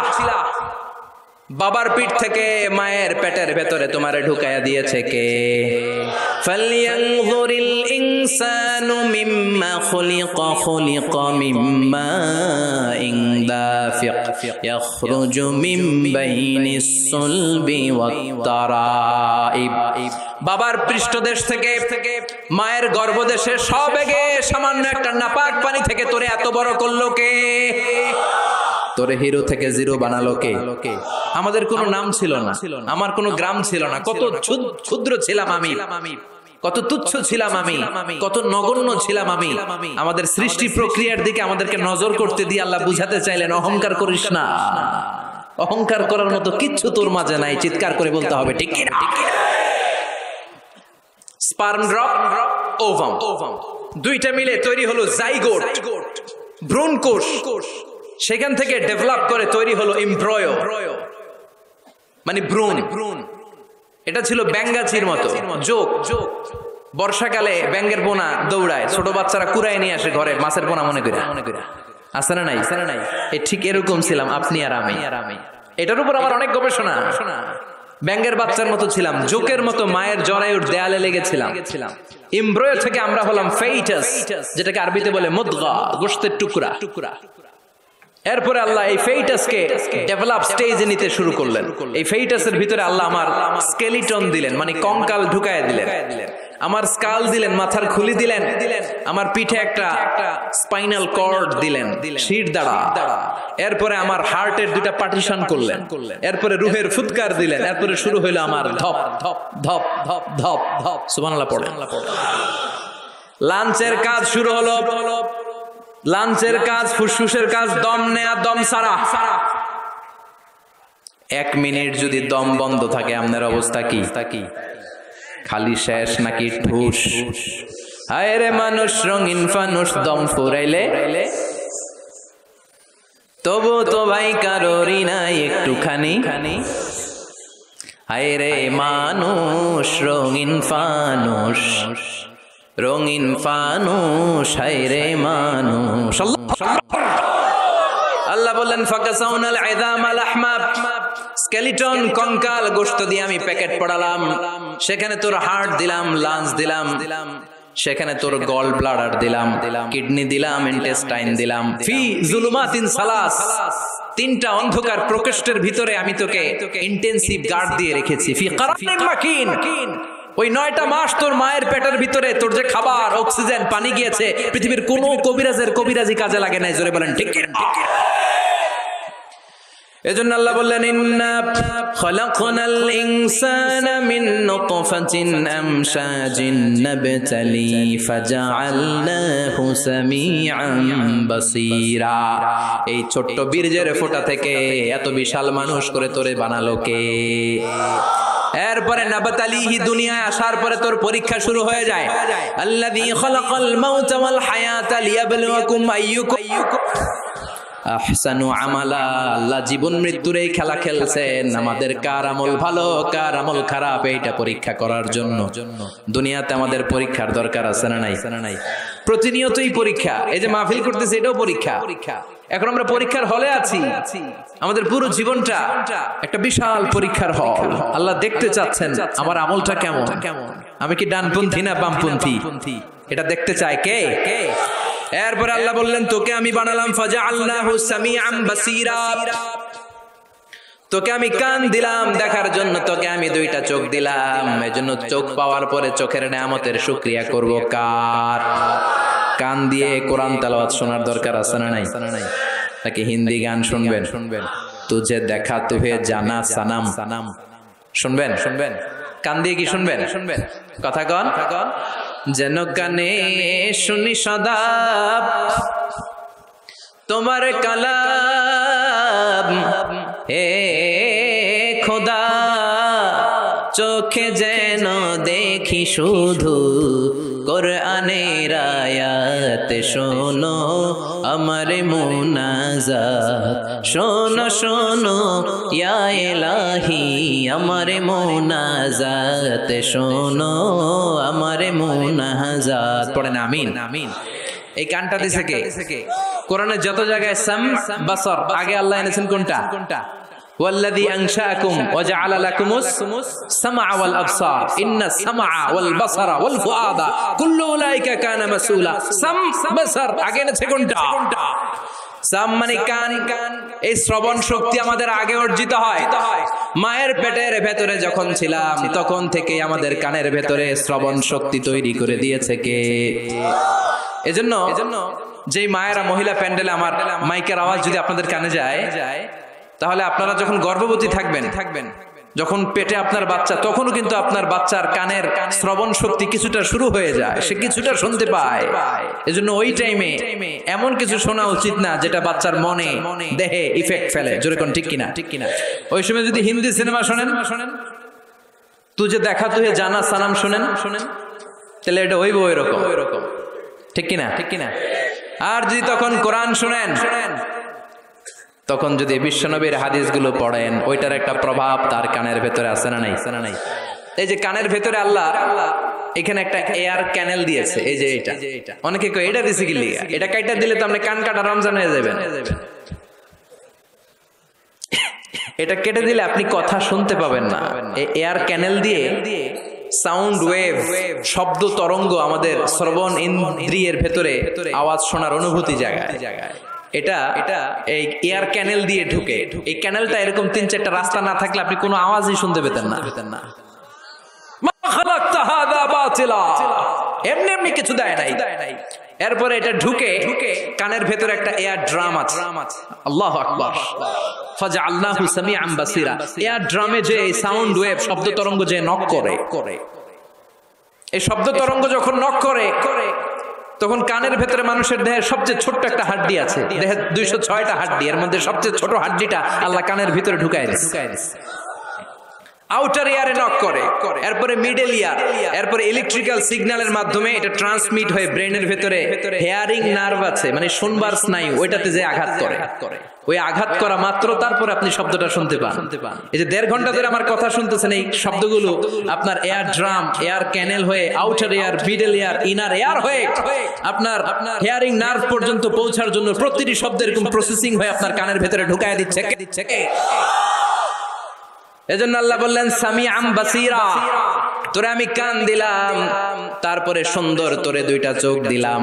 বাবার পিঠ থেকে মায়ের পেটের ভেতরে তোমারে ঢুকায়া দিয়েছে কে? ফালইয়ানযুরিল ইনসানু মিম্মা খুলিকা, খুলিকা মিম্মা ইন দাফিক ইয়াখরুজু মিন বাইনিস সুলবি ওয়াত তারাইব। বাবার পৃষ্ঠদেশ থেকে, মায়ের গর্ভদেশে সবেগে সামান্য একটা নাপাক পানি থেকে তোরে এত বড় করলো কে? তোরে হিরো থেকে জিরো বানালো কে? আমাদের কোনো নাম ছিল না, আমার কোনো গ্রাম ছিল না। কত ক্ষুদ্র ছিলাম আমি, কত তুচ্ছ ছিলাম আমি, কত নগণ্য ছিলাম আমি। আমাদের সৃষ্টি প্রক্রিয়ার দিকে আমাদেরকে নজর করতে দিয়ে আল্লাহ বুঝাতে চাইলেন অহংকার করিস না, অহংকার করার মতো কিচ্ছু তোর মাঝে নাই। চিৎকার করে বলতে হবে ঠিক কি না? স্পার্ম ড্রপ, ওভাম, দুইটা মিলে তৈরি হলো জাইগোট, ভ্রূণ কোষ। সেখান থেকে ডেভেলপ করে তৈরি হলো এমব্রয়ো, মানে ভ্রূণ। এটা ছিল ব্যাঙ্গাচির মতো যোগ। বর্ষাকালে ব্যাঙ্গের পোনা দৌড়ায়, ছোট বাচ্চারা কুড়ায় নিয়ে আসে ঘরে মাছের পোনা মনে করে। আছে না নাই? এই ঠিক এরকম ছিলাম আপনি আর আমি। এটার উপর আমার অনেক গবেষণা। ব্যাঙ্গের বাচ্চার মতো ছিলাম, জোকের মতো মায়ের জরায়ুর দেয়ালে লেগেছিলাম। এমব্রয়ো থেকে আমরা হলাম ফেইটাস, যেটাকে আরবিতে বলে মুদগা, গোশতের টুকরা। এরপরে আল্লাহ এই ফেইটাসকে ডেভেলপ স্টেজে নিতে শুরু করলেন। এই ফেইটাসের ভিতরে আল্লাহ আমার স্কেলিটন দিলেন, মানে কঙ্কাল ঢুকায় দিলেন। আমার স্কাল দিলেন, মাথার খুলি দিলেন। আমার পিঠে একটা স্পাইনাল কর্ড দিলেন, শির দাঁড়া। এরপরে আমার হার্টের দুটা পার্টিশন করলেন। এরপরে রুহের ফুৎকার দিলেন। এরপরে শুরু হইলো আমার ধপ ধপ ধপ ধপ ধপ ধপ। সুবহানাল্লাহ পড়ে। লাঞ্চের কাজ শুরু হলো। লাঞ্চের কাজ, ফুসফুসের কাজ, দম নেয়া, দম সারা। 1 মিনিট যদি দম বন্ধ থাকে আপনার অবস্থা কি? খালি শেষ নাকি ঠুস? হায় রে মানুষ রঙিন ফানুষ, দম ফুরাইলে তবু তো ভাই কারোরই নাই একটুখানি। হায় রে মানুষ রঙিন ফানুষ, রঙিন ফানুষ, হায় রে মানুষ। আল্লাহ বললেন ফাকাসাউনাল ইযামা লাহমা, স্কেলিটন কঙ্কাল গোশত দিয়ে আমি প্যাকেট পড়ালাম। সেখানে তোর হার্ট দিলাম, লাঞ্চ দিলাম, সেখানে তোর গল ব্লাডার দিলাম, কিডনি দিলাম, ইন্টেস্টাইন দিলাম। ফি যুলুমাতিন সালাস, 3টা অন্ধকার প্রকোষ্ঠের ভিতরে আমি তোকে ইন্টেনসিভ গার্ড দিয়ে রেখেছি। ফি কারানিন মাকিন, ওই 9টা মাস তোর মায়ের পেটের ভিতরে তোর যে খাবার, অক্সিজেন, পানি গিয়েছে, পৃথিবীর কোনো কবিরাজি কাজে লাগে নাই। জোরে বলেন ঠিক কি না? এজন্য আল্লাহ বললেন ইন্না খালাকনাল ইনসানা মিন নুতফাতিন আমশাজিন নাবতালি ফাজআলনাহু সামিআন বাসীরা। এই ছোট্ট বীর্যের ফোঁটা থেকে এত বিশাল মানুষ করে তোরে বানালো কে? এরপরে নাবতালিহি, দুনিয়ায় আসার পরে তোর পরীক্ষা শুরু হয়ে যায়। আল্লাযী খালাকাল মাউতা ওয়াল হায়াতা লিয়াবলুয়াকুম আইয়ুকুম আহসানু আমালা। আল্লাহ জীবন মৃত্যুর এই খেলা খেলছেন আমাদের কার আমল ভালো কার আমল খারাপ এইটা পরীক্ষা করার জন্য। দুনিয়াতে আমাদের পরীক্ষার দরকার আছে না নাই? প্রতিনিয়তই পরীক্ষা। এই যে মাহফিল করতেছে এটাও পরীক্ষা। এখন আমরা পরীক্ষার হলে আছি। আমাদের পুরো জীবনটা একটা বিশাল পরীক্ষার হল। আল্লাহ দেখতে চাচ্ছেন আমার আমলটা কেমন, আমি কি ডানপন্থী না বামপন্থী, এটা দেখতে চায় কে? এরপরে আল্লাহ বললেন তোকে আমি বানালাম ফাজআলনাহু সামিআন বাসীরা, তোকে আমি কান দিলাম দেখার জন্য, তোকে আমি দুইটা চোখ দিলাম। এজন্য চোখ পাওয়ার পরে চোখের নেয়ামতের শুকরিয়া করব কার? কান দিয়ে কোরআন তেলাওয়াত শোনার দরকার আছে না নাই? নাকি হিন্দি গান শুনবেন? তুঝে দেখা তুহে জানা সানাম শুনবেন? কান দিয়ে কি শুনবেন? কথা কন যেন কানে শুনি সদা তোমার কালাম, হে খোদা চোখে যেন দেখি শুধু কোরআনের আয়াত, শোনো আমার মুনাজাত, শোনো শোনো ইয়া ইলাহি আমার মুনাজাত, শোনো আমার মুনাজাত। পড়েন আমিন। এই কানটা দিছে কে? কোরআনের যত জায়গায় সাম বাসার আগে আল্লাহ এনেছেন কোনটা? ওয়াল্লাযী আনশাআকুম ওয়া জাআলা লাকুমুস সামআ ওয়াল আবসার ইন্নাস সামআ ওয়াল বাসারা ওয়াল ফুআদা কুল্লু উলাইকা কানা মাসউলা। সাম বাসার আগে এনেছে কোনটা? সাম মানে কান। এই শ্রবণ শক্তি আমাদের আগে অর্জিত হয়। মায়ের পেটের ভেতরে যখন ছিলাম তখন থেকে আমাদের কানের ভেতরে শ্রবণ শক্তি তৈরি করে দিয়েছে কে? এজন্য যেই মায়েরা মহিলা প্যান্ডেলে আমার মাইকের আওয়াজ যদি আপনাদের কানে যায়, তাহলে আপনারা যখন গর্ভবতী থাকবেন, যখন পেটে আপনার বাচ্চা, তখনও কিন্তু আপনার বাচ্চার কানের শ্রবণ শক্তি কিছুটা শুরু হয়ে যায়, সে কিছুটা শুনতে পায়। এজন্য ওই টাইমে এমন কিছু শোনা উচিত না যেটা বাচ্চার মনে দেহে ইফেক্ট ফেলে। জোরে কোন ঠিক কিনা? ওই সময় যদি হিন্দি সিনেমা শোনেন, তুঝে দেখা তুহে জানা সানাম শোনেন, তাহলে এটা হইব ওই রকম। ঠিক কিনা? আর যদি তখন কোরআন শুনেন, তখন যদি বিশ্বনবীর হাদিসগুলো পড়েন, ওইটার একটা প্রভাব তার কানের ভেতরে আছে না নাই? এই যে কানের ভেতরে আল্লাহ এখানে একটা এয়ার ক্যানেল দিয়েছে, এই যে এটা। অনেকে কয় এটা দিছে কি লিগা? এটা কাইটা দিলে তো আপনি কান কাটা রমজান হয়ে যাবেন। এটা কেটে দিলে আপনি কথা শুনতে পাবেন না। এই এয়ার ক্যানেল দিয়ে সাউন্ড ওয়েভ, শব্দ তরঙ্গ আমাদের শ্রবণ ইন্দ্রিয়ের ভেতরে আওয়াজ শোনার অনুভূতি জায়গায়। এটা এই এয়ার ক্যানেল দিয়ে ঢুকে। এই ক্যানেলটা এরকম 3-4টা রাস্তা না থাকলে আপনি কোনো আওয়াজই শুনতে পেতেন না। এমনি কিছু দেয় নাই। এরপরে এটা ঢুকে কানের ভেতরে একটা এয়ার ড্রাম আছে। আল্লাহু আকবার। ফাজআলনাহু সামিআন বাসীরা। এয়ার ড্রামে যে সাউন্ড ওয়েভ, শব্দ তরঙ্গ যে নক করে, এই শব্দ তরঙ্গ যখন নক করে, তখন কানের ভেতরে মানুষের দেহের সবচেয়ে ছোট্ট একটা হাড্ডি আছে। দেহের 206টা হাড্ডি, এর মধ্যে সবচেয়ে ছোট হাড্ডিটা আল্লাহ কানের ভিতরে ঢুকায় দিয়েছে। আউটার ইয়ারে নক করে, এরপরে মিডল ইয়ার, এরপরে ইলেকট্রিক্যাল সিগন্যালের মাধ্যমে এটা ট্রান্সমিট হয়ে ব্রেনের ভেতরে হেয়ারিং নার্ভ আছে, মানে শুনবার স্নায়ু, ওইটাতে যে আঘাত করে, ওই আঘাত করা মাত্র তারপরে আপনি শব্দটা শুনতে পান। এই যে 1.5 ঘন্টা ধরে আমার কথা শুনতেছেন, এই শব্দগুলো আপনার এয়ার ড্রাম, এয়ার ক্যানেল হয়ে outer air, middle air, inner air হয়ে আপনার হেয়ারিং নার্ভ পর্যন্ত পৌঁছার জন্য প্রতিটি শব্দ এরকম প্রসেসিং হয়ে আপনার কানের ভেতরে ঢুকায় দিচ্ছে। এজন্য আল্লাহ বললেন সামিআন বাসীরা, তোরে আমি কান দিলাম, তারপরে সুন্দর তোরে 2টা চোখ দিলাম।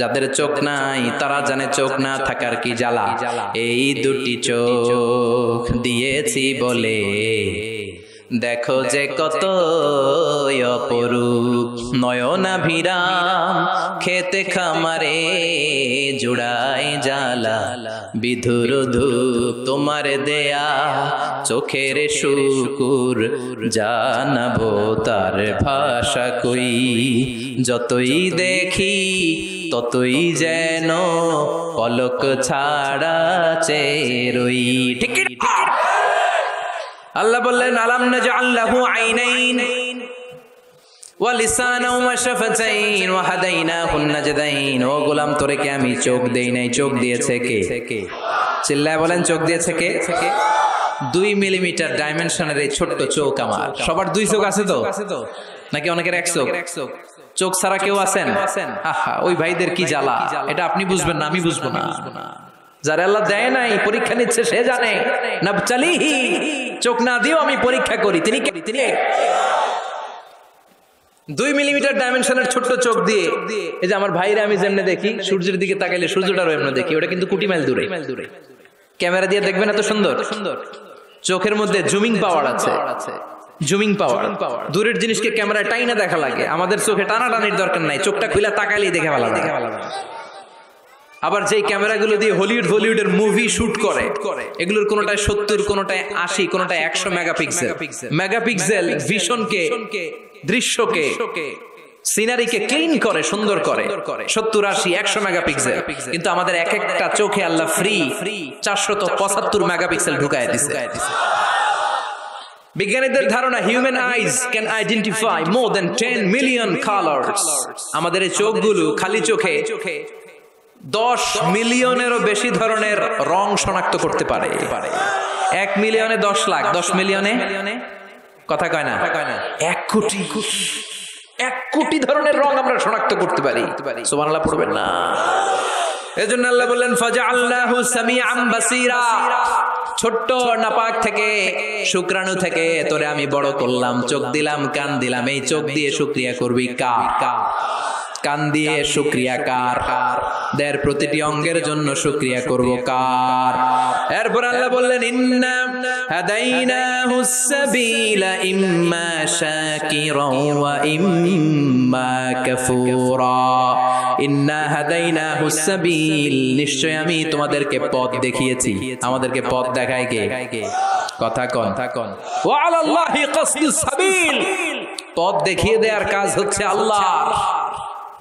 যাদের চোখ নাই তারা জানে চোখ না থাকার কি জ্বালা। এই 2টি চোখ দিয়েছি বলে দেখো যে কত অপরূপ, নয়নাভিরাম খেতে খামারে জুড়াই জ্বালা, বিধুর ধূপ তোমার দেয়া চোখের শুকুর, জানাবো তার ভাষা কই, যতই দেখি ততই যেন পলক ছাড়া চেরই। ঠিক আল্লাহ বললেন আলাম নাজআল লাহু আইনাইন, ওয়া লিসানা ওয়া শাফাতাইন ওয়া হাদাইনাহুন নাজদাইন। ও গোলাম তোরে কে আমি চোখ দেই নাই, চোখ দিয়েছে কে? চিল্লায় বলেন চোখ দিয়েছে কে? 2 মিলিমিটার ডাইমেনশনের এই ছোট্ট চোখ আমার। সবার 2 চোখ আছে তো নাকি অনেকের 1 চোখ? চোখ ছাড়া কেউ আছেন? আহা, ওই ভাইদের কি জ্বালা, এটা আপনি বুঝবেন না, আমি বুঝবো না। যারা আল্লাহ দেয় নাই পরীক্ষা নিচ্ছে সে জানে। নাবতালিহি, চোখ না দিও আমি পরীক্ষা করি। তিনি 2 মিলিমিটার ডাইমেনশনের ছোট্ট চোখ দিয়ে এই যে আমার ভাইরা আমি যেমনে দেখি, সূর্যের দিকে তাকাইলে সূর্যটারও এমন দেখি, ওটা কিন্তু কোটি মাইল দূরে। ক্যামেরা দিয়ে দেখবেন এত সুন্দর। চোখের মধ্যে জুমিং পাওয়ার আছে, জুমিং পাওয়ার। দূরের জিনিসকে ক্যামেরায় টাইনা দেখা লাগে, আমাদের চোখে টানাটানির দরকার নাই, চোখটা খুলে তাকাইলেই দেখে ভালো লাগে। আবার যেই ক্যামেরাগুলো দিয়ে হলিউড বলিউডের মুভি শুট করে, এগুলোর কোনটায় 70, কোনটায় 80, কোনটায় 100 মেগাপিক্সেল। মেগাপিক্সেল ভিশনকে, দৃশ্যকে, সিনারিকে ক্লিন করে, সুন্দর করে। 70, 80, 100 মেগাপিক্সেল। কিন্তু আমাদের এক একটা চোখে আল্লাহ ফ্রি 475 মেগাপিক্সেল ঢুকায় দিছে। বিজ্ঞানীদের ধারণা human eyes can identify more than 10 million colours. আমাদের এই চোখগুলো খালি চোখে 10 মিলিয়নেরও বেশি ধরনের রং শনাক্ত করতে পারে। 1 মিলিয়নে 10 লাখ, 10 মিলিয়নে কথা কয় না, 1 কোটি, 1 কোটি ধরনের রং আমরা শনাক্ত করতে পারি। সুবহানাল্লাহ পড়বেন না? এজন্য আল্লাহ বললেন ফাজআলনাহু সামিআন বাসীরা। ছোট্ট নাপাক থেকে, শুক্রাণু থেকে তোরে আমি বড় করলাম, চোখ দিলাম, কান দিলাম। এই চোখ দিয়ে শুকরিয়া করবি কার? কান দিয়ে শুকরিয়া কার? দের প্রতিটি অঙ্গের জন্য শুকরিয়া করব কার? এরপর আল্লাহ বললেন ইন্না হাদাইনাহুস সাবিলা ইম্মা শাকিরাও ওয়া ইম্মা কাফুরা। ইন্না হাদাইনাহুস সাবিল, নিশ্চয় আমি তোমাদেরকে পথ দেখিয়েছি। আমাদেরকে পথ দেখায় কে? কথা কন। ওয়া আলাল্লাহি কাসদুস সাবিল, পথ দেখিয়ে দেওয়ার কাজ হচ্ছে আল্লাহর।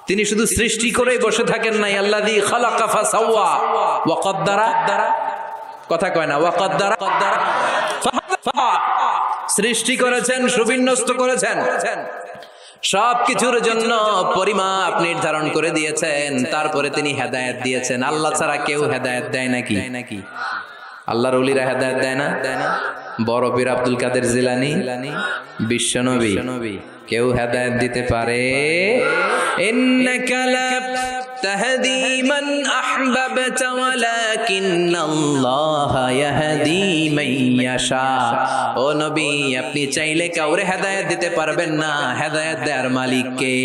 তিনি শুধু সৃষ্টি করেই বসে থাকেন নাই। আল্লাযী খালাকা ফাসাওয়া ওয়া কদ্দারা, কথা কয় না, ওয়া কদ্দারা, সৃষ্টি করেছেন, সুবিন্যস্ত করেছেন, সবকিছুর জন্য পরিমাপ নির্ধারণ করে দিয়েছেন। তারপরে তিনি হেদায়েত দিয়েছেন। আল্লাহ ছাড়া কেউ হেদায়েত দেয় নাকি? আল্লাহর ওলিরা হেদায়েত দেয় না? বড় পীর আব্দুল কাদের জিলানী, বিশ্বনবী, কেউ হেদায়েত দিতে পারে? ইন্নাকা লা তাহদি মান আহবাবতা ওয়ালাকিন্নাল্লাহা ইয়াহদি মান ইয়াশা। ও নবী, আপনি চাইলে কাউরে হেদায়েত দিতে পারবেন না, হেদায়েত দেওয়ার মালিক কে?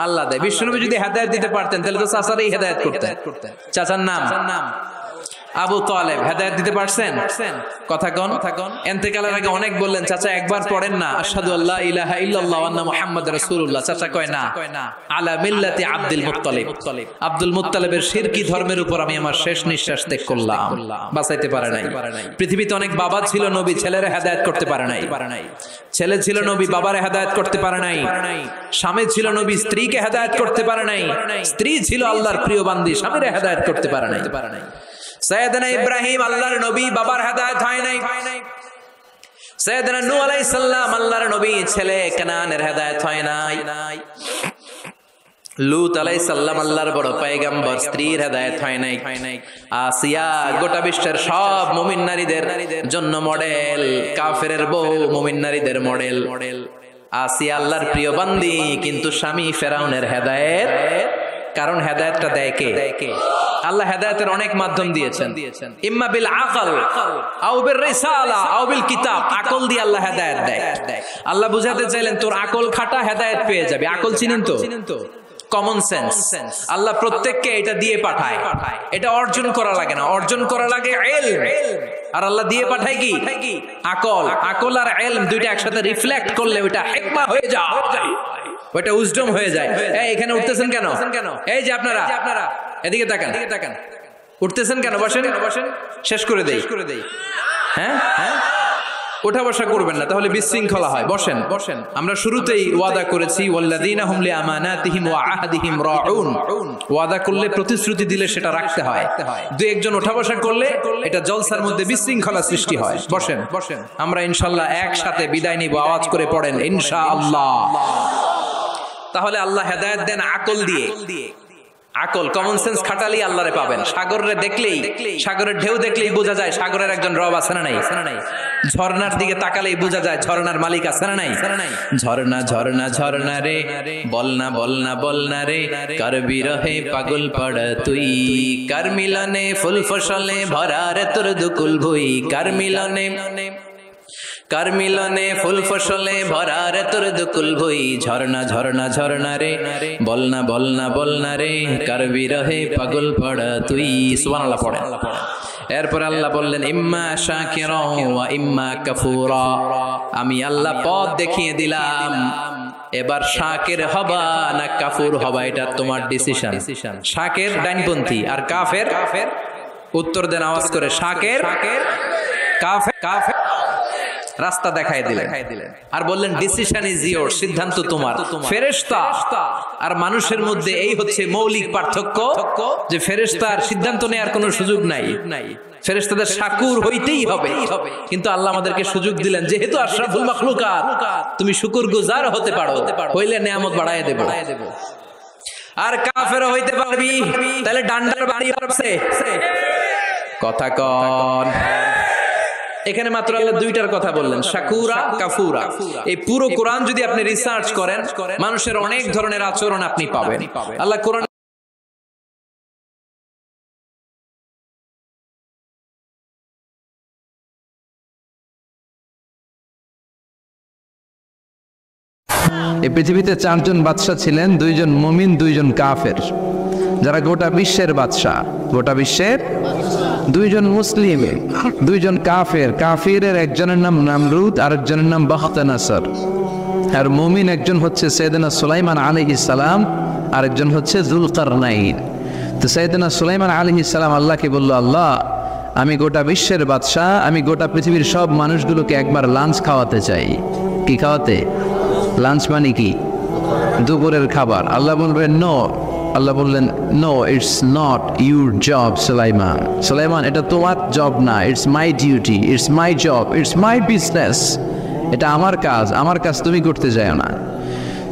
আল্লাহ দেয়। বিশ্বনবী যদি হেদায়েত দিতে পারতেন তাহলে তো চাচারই হেদায়েত করতেন। চাচার নাম আবু তালেব, হেদায়েত দিতে পারছেন? কথা কন। ইন্তেকালের আগে অনেক বললেন চাচা একবার পড়েন না আশহাদু আল্লা ইলাহা ইল্লাল্লাহ ওয়া আন্না মুহাম্মাদুর রাসূলুল্লাহ। চাচা কয় না, আলা মিল্লাতি আব্দুল মুত্তালিব। আব্দুল মুত্তালিবের শিরকি ধর্মের উপর আমি আমার শেষ নিঃশ্বাস ত্যাগ করলাম। বাঁচাইতে পারে নাই। পৃথিবীতে অনেক বাবা ছিল নবী, ছেলেরা হেদায়েত করতে পারে নাই। ছেলে ছিল নবী, বাবারে হেদায়েত করতে পারে নাই। স্বামী ছিল নবী, স্ত্রীকে হেদায়েত করতে পারে নাই। স্ত্রী ছিল আল্লাহর প্রিয় বান্দি, স্বামীরে হেদায়েত করতে পারে নাই। সাইয়েদনা ইব্রাহিম আল্লাহর নবী, বাবার হেদায়েত হয় নাই। সাইয়েদনা নূহ আলাইহিস সালাম আল্লাহর নবী, ছেলে কানানের হেদায়েত হয় নাই। লূত আলাইহিস সালাম আল্লাহর বড় পয়গম্বর, স্ত্রীর হেদায়েত হয় নাই। আসিয়া গোটা বিশ্বের সব মুমিন নারীদের জন্য মডেল, কাফেরের বউ মুমিন নারীদের মডেল। আসিয়া আল্লাহর প্রিয় বান্দি, কিন্তু স্বামী ফেরাউনের হেদায়েত। কারণ হেদায়েতটা দেয় কে? আল্লাহ হেদায়েতের অনেক মাধ্যম দিয়েছেন। ইম্মা বিল আকল আও বির রিসালা আও বিল কিতাব। আকল দিয়ে আল্লাহ হেদায়েত দেয়। আল্লাহ বুঝাতে চাইলেন তোর আকল খাটা, হেদায়েত পেয়ে যাবে। আকল চিনেন তো? Common sense. আল্লাহ প্রত্যেককে এটা দিয়ে পাঠায়। এটা অর্জন করা লাগে না, অর্জন করা লাগে ইলম। আর আল্লাহ দিয়ে পাঠায় কি? আকল। আকল আর ইলম দুইটা একসাথে রিফ্লেক্ট করলে ওটা হিকমা হয়ে যায়, ওটা উজডম হয়ে যায়। এই এখানে উঠতেছেন কেন? এই যে আপনারা এদিকে তাকান, উঠতেছেন কেন? বসেন, শেষ করে দেই। হ্যাঁ, ওঠা বসা করবেন না, তাহলে বিশৃঙ্খলা হয়। বসেন বসেন। আমরা শুরুতেই ওয়াদা করেছি ওয়াল্লাযীনা হুম লিআমানাতিহিম ওয়া আহদিহিম রাউন। ওয়াদা করলে, প্রতিশ্রুতি দিলে সেটা রাখতে হয়। দুই একজন ওঠা বসা করলে এটা জলসার মধ্যে বিশৃঙ্খলা সৃষ্টি হয়। বসেন বসেন। আমরা ইনশাআল্লাহ একসাথে বিদায় নিব। আওয়াজ করে পড়েন ইনশাআল্লাহ। তাহলে আল্লাহ হেদায়েত দেন আকল দিয়ে। আকল, কমন সেন্স খাটালেই আল্লাহরে পাবেন। সাগরে দেখলেই, সাগরের ঢেউ দেখলেই বোঝা যায় সাগরের একজন রব আছে না নাই? ঝর্ণার দিকে তাকালেই বোঝা যায় ঝর্ণার মালিক আছে না নাই? ঝর্ণা ঝর্ণা ঝর্ণা রে, বলনা বলনা বলনা রে, কার বিরহে পাগল পড় তুই, কার মিলনে ফুল ফসলে ভরা রে তোর দুকুল ভুই, কার মিলনে কার মিলনে ফুল ফসলে ভরা রে তোর দুকুল ভুই, ঝর্ণা ঝর্ণা ঝর্ণা রে, বলনা বলনা বলনা রে, কার বিরহে পাগল পড়া তুই। সুবহানাল্লাহ পড়েন। এরপর আল্লাহ বললেন ইম্মা শাকিরা ওয়া ইম্মা কাফুরা। আমি আল্লাহ পথ দেখিয়ে দিলাম, এবার শাকির হবা না কাফুর হবা এটা তোমার ডিসিশন। শাকির ডাইনপন্থী আর কাফের, উত্তর দেন আওয়াজ করে, শাকির কাফের কাফের। রাস্তা দেখাই দিলেন আর বললেন ডিসিশন ইজ ইয়োর, সিদ্ধান্ত তোমার। ফেরেশতা আর মানুষের মধ্যে এই হচ্ছে মৌলিক পার্থক্য, যে ফেরেশতার সিদ্ধান্ত নেওয়ার কোনো সুযোগ নাই। ফেরেশতাদের শাকুর হইতেই হবে, কিন্তু আল্লাহ আমাদেরকে সুযোগ দিলেন, যেহেতু আশরাফুল মাখলুকাত তুমি শুকরগুজার হতে পারো, হইলে নেয়ামত বাড়ায় দেব। আর কাফেরও হইতে পারবি, তাহলে ডান্ডার বাড়ি পারছে কথা কন। এখানে মাত্র আল্লাহ দুইটার কথা বললেন, শাকুরা কাফুরা। এই পুরো কোরআন যদি আপনি রিসার্চ করেন, মানুষের অনেক ধরনের আচরণ আপনি পাবেন। আল্লাহ কোরআন এই পৃথিবীতে চারজন বাদশা ছিলেন, দুইজন মুমিন, দুইজন কাফের, যারা গোটা বিশ্বের বাদশা। গোটা বিশ্বের দুইজন মুসলিম, দুইজন কাফের। কাফিরের একজনের নাম নামরুদ, আরেকজনের নাম বাখতানাসর। আর মুমিন একজন হচ্ছে সাইয়েদনা সুলাইমান আলাইহিস সালাম, আরেকজন হচ্ছে যুলকারনাইন। তো সাইয়েদনা সুলাইমান আলাইহিস সালাম আল্লাহকে বলল, আল্লাহ আমি গোটা বিশ্বের বাদশা, আমি গোটা পৃথিবীর সব মানুষগুলোকে একবার লাঞ্চ খাওয়াতে চাই। কি খাওয়াতে? লাঞ্চ মানে কি? দুপুরের খাবার। আল্লাহ বলবেন নো। আল্লাহ বললেন no, it's not your job Sulaiman. Sulaiman এটা তোমার জব না, it's my duty, it's my job, it's my business. এটা আমার কাজ, আমার কাজ তুমি করতে যাও না।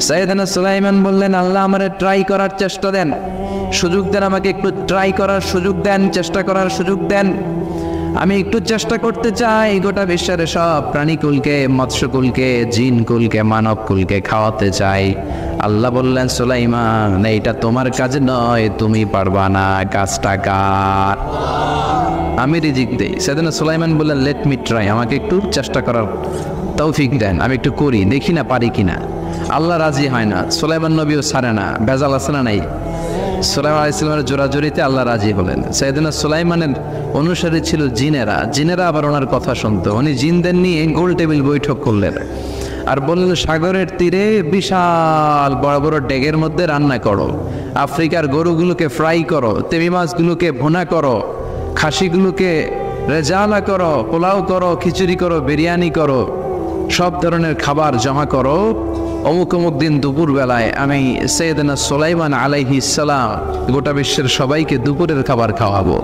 সাইয়েদনা সুলাইমান বললেন, আল্লাহ আমারে ট্রাই করার চেষ্টা দেন, সুযোগ দেন, আমাকে একটু ট্রাই করার সুযোগ দেন, চেষ্টা করার সুযোগ দেন। আমি একটু চেষ্টা করতে চাই গোটা বিশ্বের সব প্রাণীকুলকে, মৎস্যকুলকে, জিনকুলকে, মানবকুলকে খাওয়াতে চাই। আল্লাহ বললেন, সুলাইমান এইটা তোমার কাজ নয়, তুমি পারবা না, কাজটা কার? আমি রিজিক দেই। সেদিন সুলাইমান বললেন, লেট মি ট্রাই, আমাকে একটু চেষ্টা করার তৌফিক দেন, আমি একটু করি, দেখি না পারি কিনা। আল্লাহ রাজি হয় না, সুলাইমান নবীও ছাড়ে না। বেজাল আছে না নাই? সুলাইমান আলাইহিস সালামের জোরাজোরিতে আল্লাহ রাজি হলেন। সাইয়েদনা সুলাইমানের অনুসারী ছিল জিনেরা। জিনেরা আবার ওনার কথা শুনতো। উনি জিনদের নিয়ে গোল টেবিল বৈঠক করলেন আর বললেন, সাগরের তীরে বিশাল বড় বড় ডেগের মধ্যে রান্না করো, আফ্রিকার গরুগুলোকে ফ্রাই করো, তেমি মাছগুলোকে ভুনা করো, খাসিগুলোকে রেজালা করো, পোলাও করো, খিচুড়ি করো, বিরিয়ানি করো, সব ধরনের খাবার জমা করো। অমুক অমুক দিন দুপুর বেলায় আমি সাইয়েদনা সুলাইমান আলাইহিস সালাম গোটা বিশ্বের সবাইকে দুপুরের খাবার খাওয়াবো।